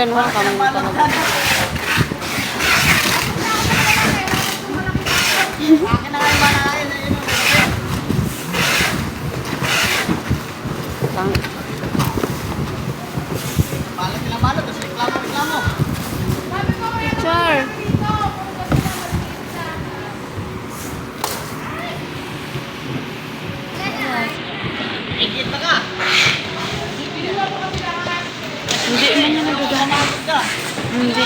Ganuhan ka mong tanong. Akin na kayo ba na kayo? Balik na balo, tapos reklamo. Teacher. Ikit na ka. Hindi man niya nagagana. Hindi.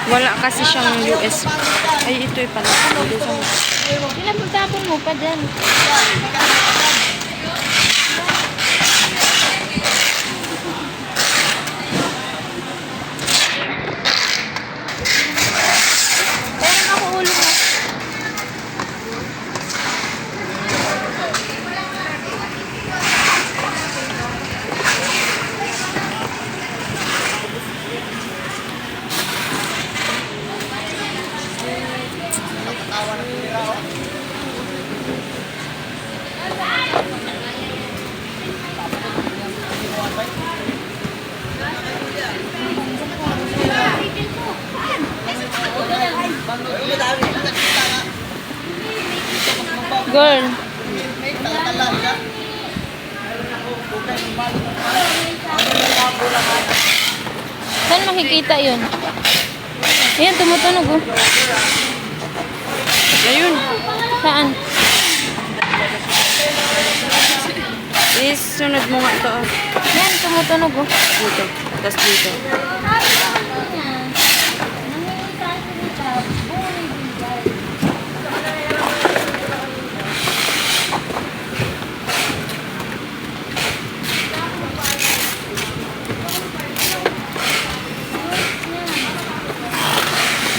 Wala kasi siyang US. Ay, ito yung pala. Pinapagtapon mo pa dyan. Pero nakuulo mo. Girl. Saan makikita yun? Ayan, tumutunog oh. Ayun. Saan? Isunod mo nga ito. Ayan, tumutunog oh. Dito. Tapos dito.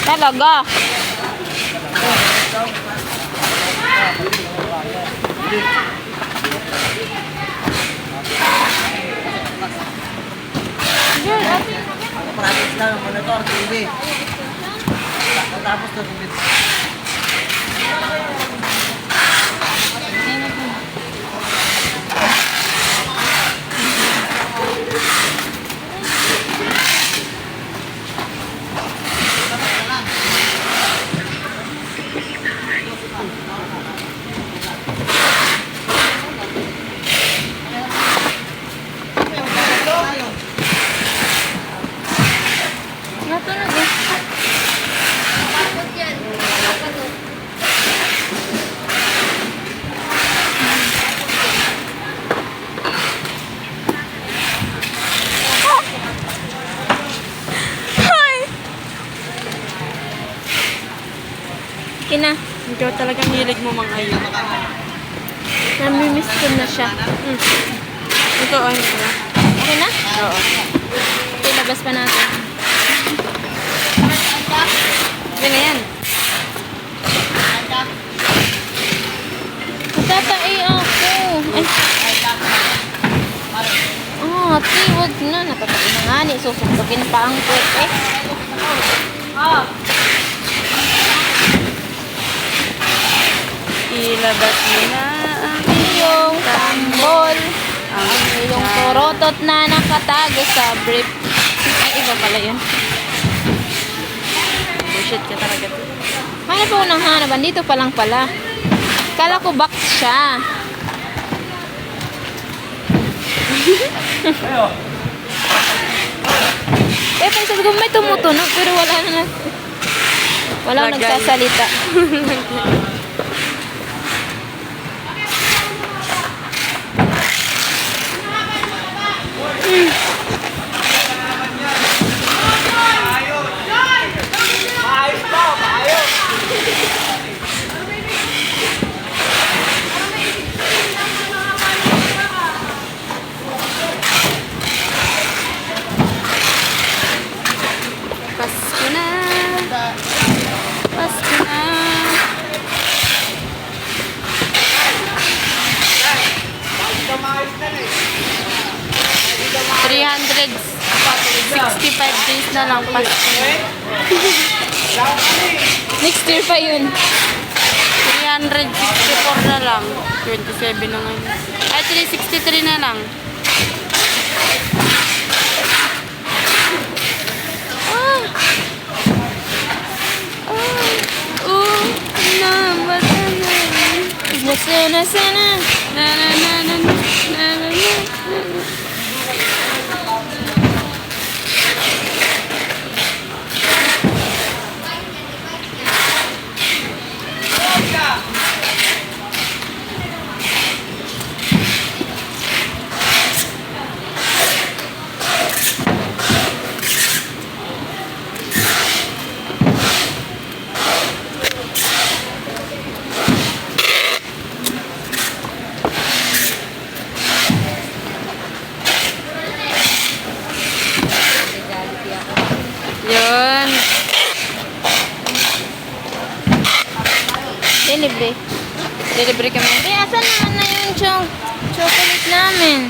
Talaga. Girl, Practice lang, monitor, TV. Tapos na TV. natunog eh. Kina, Ikaw talagang hilig mo mga ayun. namimiss ko na siya. Ito, ay. Okay na? Oo. Okay, labas pa natin. Yan na yan. Tatai ako. Ay. Ate, wag na. Nakatabi na nga ni. Susuktukin pa ang kwet eh. Ilabas mo na ang Yung tambol. ang Yung turotot na nakatago sa brief. Ay, iba pala yun. bullshit ka talaga. Hanap ako ng hanaban. Dito pa lang pala. Kala ko box siya. Sabi ko may tumutunog pero wala na. Wala Lagay. nagsasalita. Pasko na. Pasko na. $365 na lang Pasko. Next year pa yun. 364 na lang. 27 na ngayon. Ay, 363 na lang. Oh, na, bata na. Nasana, sana. Na, na, na, na, na, na, na, na. Yun. Delivery. Delivery kami. Eh, asan naman na yung chocolate namin?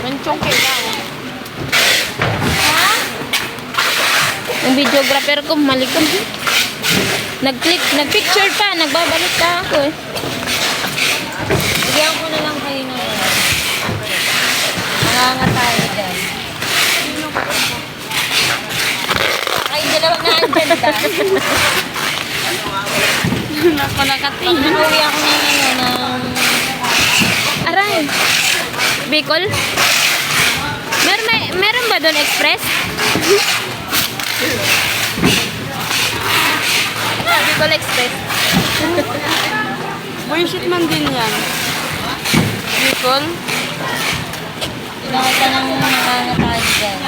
Manchong lang. Ha? Yung videographer ko, malikot. Nag-picture pa, nagbabalik pa ako eh. Bigyan ko na lang kayo ng nangangatay dyan. Ay, dalawa na andyan ka. Nako, nakating. Nakauwi ako ng Aray! Bicol? Meron ba doon express? Bicol Express. Bullshit man din yan. Bicol? Tinawag ka ng nangangatay dyan.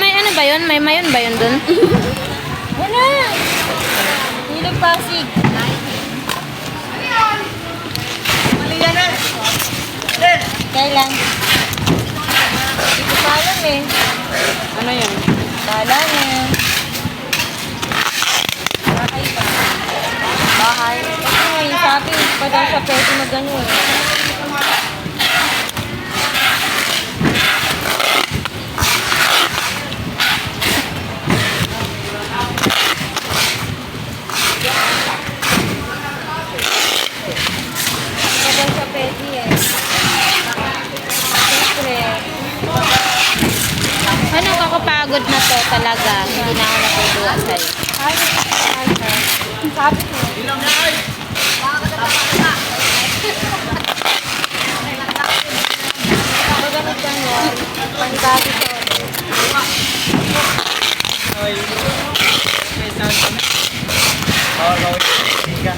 May ano ba yun? May mayon ba yun doon? Wala! Hilog Pasig. Mali yan eh. Eh. Kailan? Hindi ko pa alam eh. Ano yan? Kala niya. Bahay ba? Bahay? Ay, sabi, pa daw siya pwede mag-ano eh. Pa daw siya pwede eh. Siyempre. Ano, kakapagod na to talaga. Hindi na ako natutuwa sa'yo. Sabi ko. Ilang na ay. Ako ganit lang yan. Panggabi ko. Ay. May sound kami. Gawin. Higa.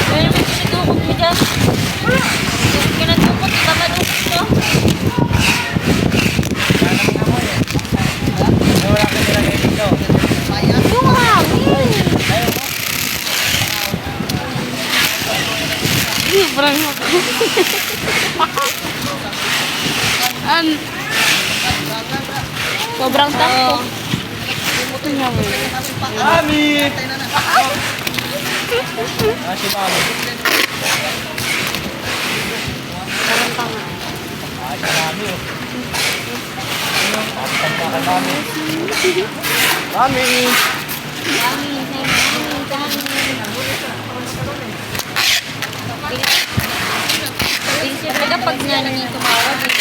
Kaya may sinutukot mo dyan. Hindi ka natukot, di ba madukot to? Wala ka nilagay dito. Yung hangin. Sobrang Sobrang takbo. Ito niya mo. Mami! Si Mami. Parang tanga. Si Mami oh. Tanda ka Mami. Mami! Talaga pag nga nang yung tumawag eh.